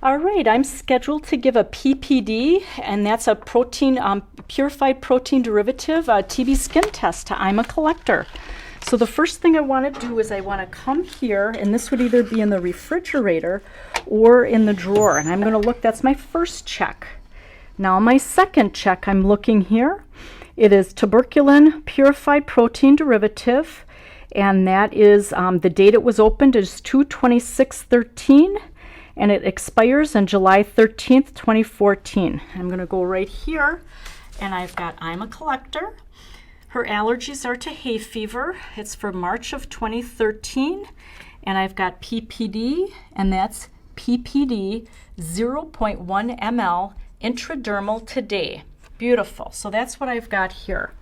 All right, I'm scheduled to give a PPD, and that's a protein, purified protein derivative, TB skin test to I'm a Collector. So the first thing I want to do is I want to come here, and this would either be in the refrigerator or in the drawer. And I'm going to look, that's my first check. Now my second check, I'm looking here. It is tuberculin purified protein derivative, and that is the date it was opened is 2/26/13. And it expires on July 13th, 2014. I'm going to go right here, and I've got I'm a Collector. Her allergies are to hay fever. It's for March of 2013. And I've got PPD, and that's PPD 0.1 ml intradermal today. Beautiful. So that's what I've got here.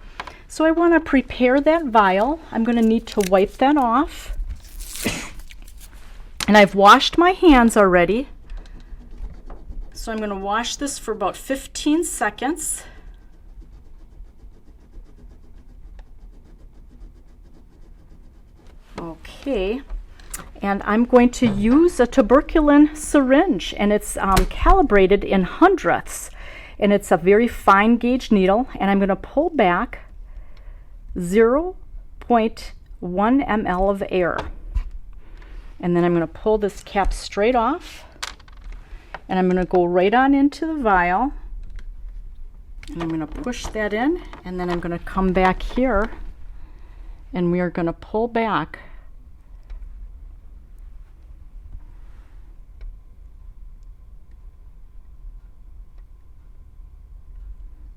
So I want to prepare that vial. I'm going to need to wipe that off. And I've washed my hands already. So I'm going to wash this for about 15 seconds. Okay. And I'm going to use a tuberculin syringe, and it's calibrated in hundredths. And it's a very fine gauge needle, and I'm going to pull back 0.1 ml of air. And then I'm going to pull this cap straight off, and I'm going to go right on into the vial, and I'm going to push that in, and then I'm going to come back here, and we are going to pull back.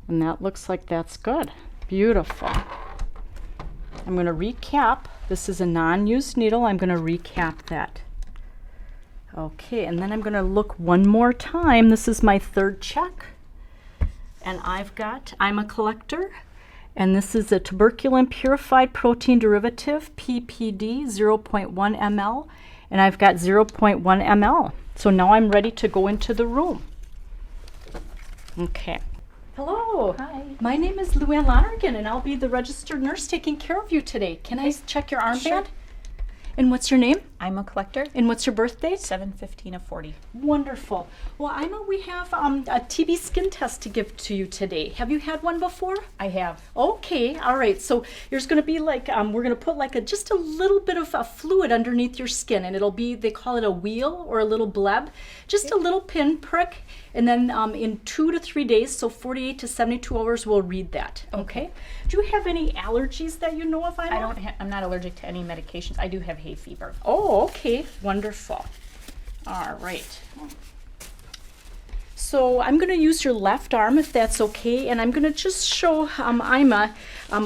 And that looks like that's good. Beautiful. I'm going to recap. This is a non-used needle. I'm going to recap that. Okay, and then I'm going to look one more time. This is my third check. And I've got I'm a Collector. And this is a tuberculin purified protein derivative, PPD 0.1 ml. And I've got 0.1 ml. So now I'm ready to go into the room. Okay. Hello. Hi. My name is Luann Lonergan, and I'll be the registered nurse taking care of you today. Can I check your armband? Sure. And what's your name? I'm a Collector. And what's your birthday? 7/15 of 40. Wonderful. Well, I know we have a TB skin test to give to you today. Have you had one before? I have. Okay, all right. So there's going to be like, we're going to put like just a little bit of a fluid underneath your skin, and it'll be, they call it a wheal or a little bleb, just a little pin prick. And then in 2 to 3 days, so 48 to 72 hours, we'll read that. Okay. Do you have any allergies that you know of? I'm not allergic to any medications. I do have hay fever. Oh, okay. Wonderful. All right. So I'm going to use your left arm, if that's okay, and I'm going to just show Ima.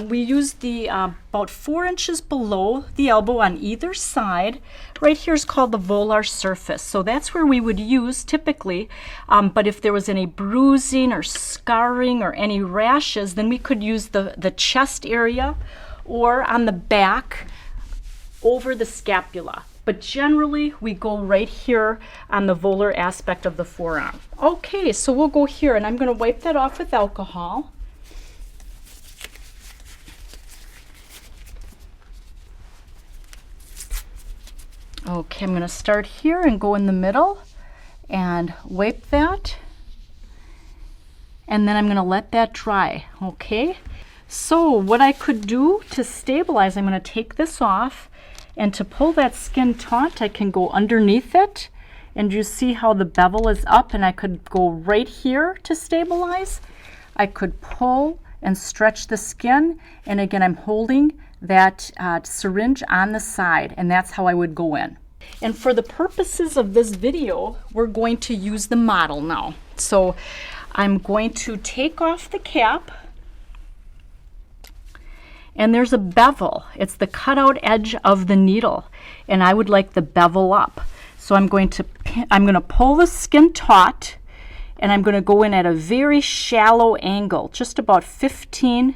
We use the about 4 inches below the elbow on either side. Right here is called the volar surface. So that's where we would use typically. But if there was any bruising or scarring or any rashes, then we could use the chest area or on the back over the scapula. But generally, we go right here on the volar aspect of the forearm. Okay, so we'll go here, and I'm going to wipe that off with alcohol. Okay, I'm going to start here and go in the middle and wipe that. And then I'm going to let that dry, okay? So what I could do to stabilize, I'm going to take this off. And to pull that skin taut, I can go underneath it, and you see how the bevel is up, and I could go right here to stabilize. I could pull and stretch the skin, and again, I'm holding that syringe on the side, and that's how I would go in. And for the purposes of this video, we're going to use the model now. So I'm going to take off the cap. And there's a bevel. It's the cutout edge of the needle, and I would like the bevel up. So I'm going to pull the skin taut, and I'm going to go in at a very shallow angle, just about 15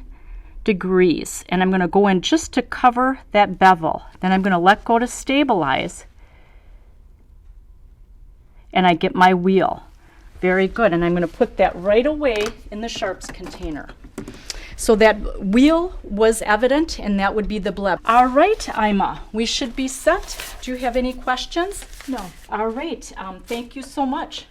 degrees. And I'm going to go in just to cover that bevel. Then I'm going to let go to stabilize, and I get my wheal. Very good. And I'm going to put that right away in the sharps container. So that wheal was evident, and that would be the bleb. All right, Ima, we should be set. Do you have any questions? No. All right. Thank you so much.